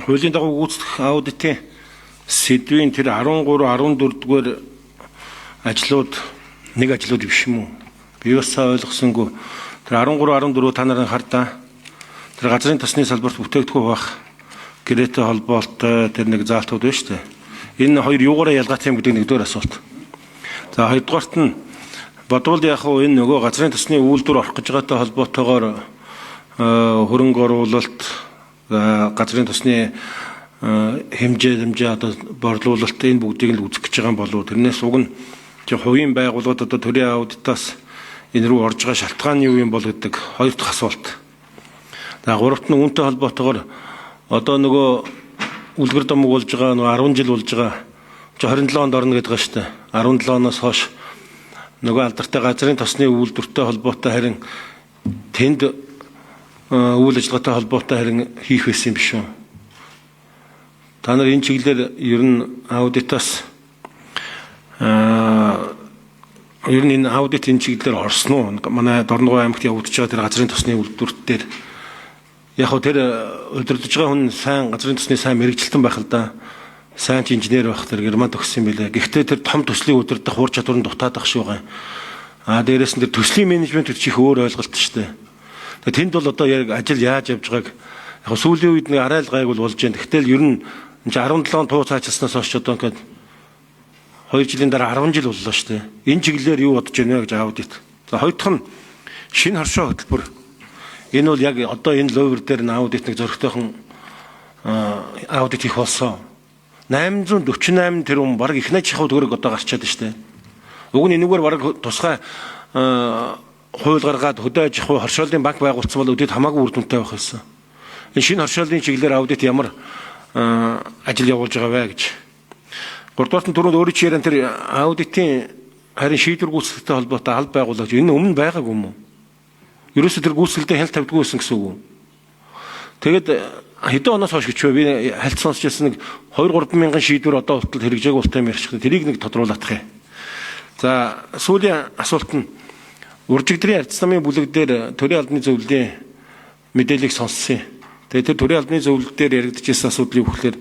хуулийн дагуу гүйцэтгэх аудитын сэдвийн тэр 13, 14 дугаар ажлууд нэг ажлууд биш юм уу? Би бас ойлгосонгүй. Тэр 13, 14 та нарын хардаа тэр газрын тосны салбарт бүтээгдэхүүн байх гэрээтэй холбоотой тэр нэг заалтууд байна шүү дээ. Энэ хоёр юугаараа ялгаатай юм гэдэг нэгдүгээр асуулт. За хоёрдугаарт нь бодвол яг хөө энэ нөгөө газрын тосны үйлдвэр орох гэж байгаатай холбоотойгоор хөрөнгө оруулалт газрын тосны хэмжээ одоо борлуулалт энэ бүгдийг л үзэх гэж байгаа юм болов. Тэрнээс уг нь хувийн байгууллагууд одоо төрийн аудитаас энэ рүү орж байгаа шалтгаан юу юм бол гэдэг хоёр дахь асуулт. За гуравт нь үүнтэй холбоотойгоор одоо нөгөө үлгэр домог болж байгаа нөгөө 10 жил болж байгаа 27 онд орно гэдэг байгаа шүү дээ. 17 оноос хойш нөгөө алдартай газрын тосны үйлдвэртэй холбоотой харин тэнд үйл ажиллагаатай холбоотой харин хийх байсан юм биш үү? Та нар энэ чиглэлээр ер нь аудитаас ер нь энэ аудит энэ чиглэлээр орсон уу? Манай Дорногов аймагт явагдаж байгаа тэр газрын тосны үйлдвэрт дээр яг хөө тэр удирдах байгаа хүн сайн газрын тосны сайн мэрэгчлэн байх л да. Сайн инженер байх тэр Германд өгсөн юм билээ. Гэхдээ тэр том төслийн удирдах ур чадвар нь дутаад ах шүү байгаа. Дээрээс нь тэр төслийн менежмент чих өөр ойлголт шүү дээ. Тэнд бол одоо яг ажил яаж явж байгааг яг сүүлийн үед нэг арай л гайг бол болж байна. Гэтэл ер нь 17 туу цаачснаас хойш одоо ингээд 2 жилийн дараа 10 жил боллоо шүү дээ. Энэ чиглэлээр юу бодож байна вэ гэж аудит. За хоёр дахь нь шинэ хоршоо хөтөлбөр. Энэ бол яг одоо энэ ловер дээр н аудит нэг зөрөгтэйхэн аудит хийх болсон. 848 тэрбум баг их найз шахуу төгрөг одоо гарчаад байна шүү дээ. Уг нь энэгээр баг тусгай хууль гаргаад хөдөө аж ахуй хоршоолын банк байгуулсан бол өдөрт хамаагүй үр дүнтэй байх байсан. Энэ шинэ хоршоолын чиглэлээр аудит ямар ажил явуулж байгаа вэ гэж. Гуравдугаар нь түрүүнд өөрөө чи яран тэр аудитын харин шийдвэр гүйцэтгэлтэй холбоотой аль байгуулагч энэ өмнө байгаагүй юм уу? Ерөөсөө тэр гүйцэтгэлдээ хяналт тавьдгүй байсан гэсэн үг үү? Тэгээд хэдэн оноос хойш гэж би хальт сонсчихсан нэг 2-3 мянган шийдвэр одоо хүртэл хэрэгжээг болтой юм ярьчих. Тэрийг нэг тодруулах юм. За сүүлийн асуулт нь Уржигдрийн ардс намын бүлэг дээр төрийн албаны зөвлөлийн мэдээллийг сонссон. Тэгээд тэр төрийн албаны зөвлөл дээр яригдчихсан асуудал юу гэхээр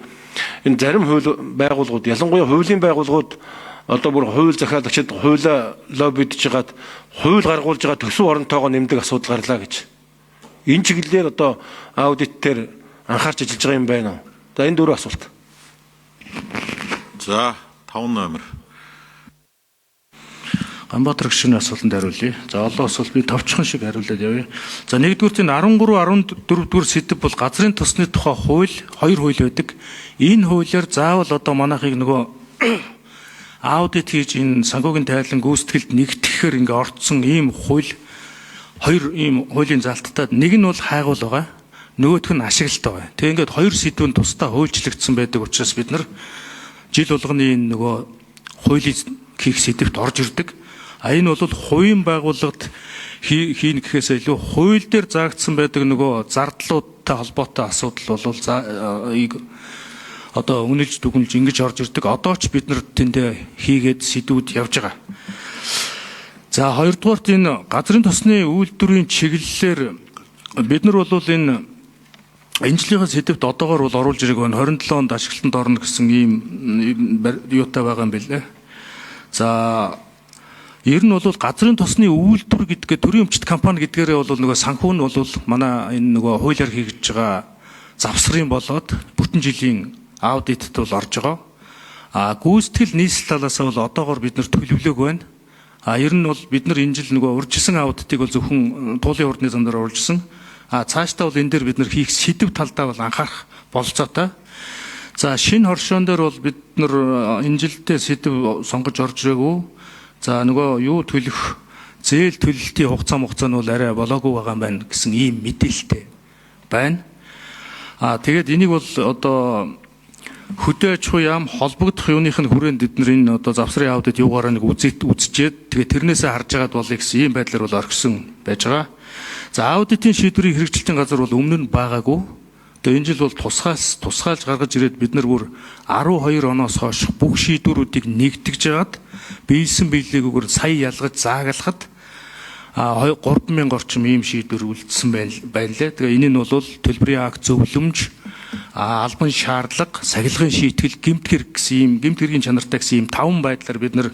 энэ зарим хууль байгууллагууд ялангуяа хуулийн байгууллагууд одоо бүр хууль захиалагчид хуулиа лоббидж хагаад хууль гаргуулж байгаа төсөв оронтойгоо нэмдэг асуудал гарлаа гэж. Энэ чиглэлээр одоо аудит дээр анхаарч ажиллаж байгаа юм байна уу? За энэ дөрвөн асуулт. За 5 номер. Ганбаатар гишүүний асуултанд хариулъя. За олон асуулт би товчхон шиг хариулаад явъя. За нэгдүгээр нь 13, 14 дугаар сэдэв бол газрын тосны тухай хууль, хоёр хууль байдаг. Энэ хуулиар заавал одоо манайхыг нөгөө аудит хийж энэ санхүүгийн тайлан гүйцэтгэлд нэгтгэхээр ингээ орцсон ийм хууль, хоёр ийм хуулийн залттай. Нэг нь бол хайгуул байгаа. Нөгөөх нь ашиглалт байгаа. Тэгээ ингээд хоёр сэдвэн тусдаа хуульчлагдсан байдаг учраас бид нар жил болгоны энэ нөгөө хуулийн хийх сэдвт орж ирдэг. Энэ бол хувийн байгууллагад хийн гэхээс илүү хууль дээр заагдсан байдаг нөгөө зардлуудтай холбоотой асуудал бол одоо үнэлж дүгнэлж ингэж орж ирдэг. Одоо ч бид нар тэндээ хийгээд сэдвүүд явж байгаа. За хоёрдугаарт энэ газрын тосны үйлдвэрийн чиглэлээр бид нар бол энэ жилийнхаа сэдвт одоогоор бол оруулж ирэх байна. 27 онд ашиглалтанд орно гэсэн ийм юутай байгаа юм билээ. За ер нь бол газрын тосны үйлдвэр гэдгээ төрийн өмчт компани гэдгээрээ бол нөгөө санхүү нь бол манай энэ нөгөө хуулиар хийгдэж байгаа завсрын болоод бүтэн жилийн аудитд бол орж байгаа. Гүйцэтгэл нийслэл талаас бол одоогоор бид нар төлөвлөөг байна. Ер нь бол бид нар энэ жил нөгөө урьдчилсан аудитыг бол зөвхөн туулын урдны замдаар оруулжсэн. Цаашдаа бол энэ дээр бид нар хийх сэдв талдаа бол анхаарах бололцоотой. За шинэ хоршоон дээр бол бид нар энэ жилдээ сэдв сонгож орж ирээгүй. За нөгөө юу төлөх зээл төлөлтийн хугацаа нь бол арай болоогүй байгаа юм байна гэсэн ийм мэдээлэлтэй байна. Тэгээд энийг бол одоо хөдөө аж ахуй яам холбогдох юуных нь хүрээнд бид нар энэ одоо завсрын аудит юугаараа нэг үзчихэд тэгээд тэрнээсээ харж агаад болъё гэсэн ийм байдлаар бол орхисон байж байгаа. За аудитын шийдвэрийн хэрэгжилтийн газар бол өмнө нь байгаагүй. Тэгээд энэ жил бол тусгайлж гаргаж ирээд бид нар бүр 12 оноос хойш бүх шийдвэрүүдийг нэгтгэж жагаад биелсэн биелээгүйгээр сая ялгаж заагалахад 3000 орчим ийм шийдвэр үлдсэн байна лээ. Тэгээ энэ нь бол төлбөрийн акт зөвлөмж албан шаардлага, сахилгын шийтгэл, гэмт хэрэг гэсэн ийм гэмт хэргийн чанартай гэсэн ийм 5 байдлаар бид нар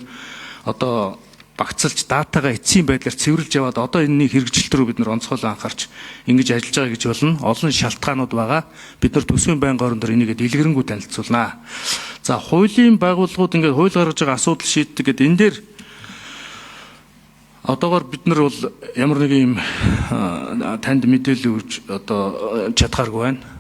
одоо багцлж датагаа эцсийн байдлаар цэвэрлж яваад одоо энэний хэрэгжилт рүү бид нар онцгойлон анхаарч ингэж ажиллаж байгаа гэж болно. Олон шалтгаанууд байгаа. Бид нар төсвийн байнгын орон дээр энийгээ дэлгэрэнгүй танилцуулнаа. За хуулийн байгууллагууд ингээд хууль гаргаж байгаа асуудал шийддэг гэдэг энэ дээр одоогоор бид нар бол ямар нэг юм танд мэдээлэл өгч одоо чадхааргүй байна.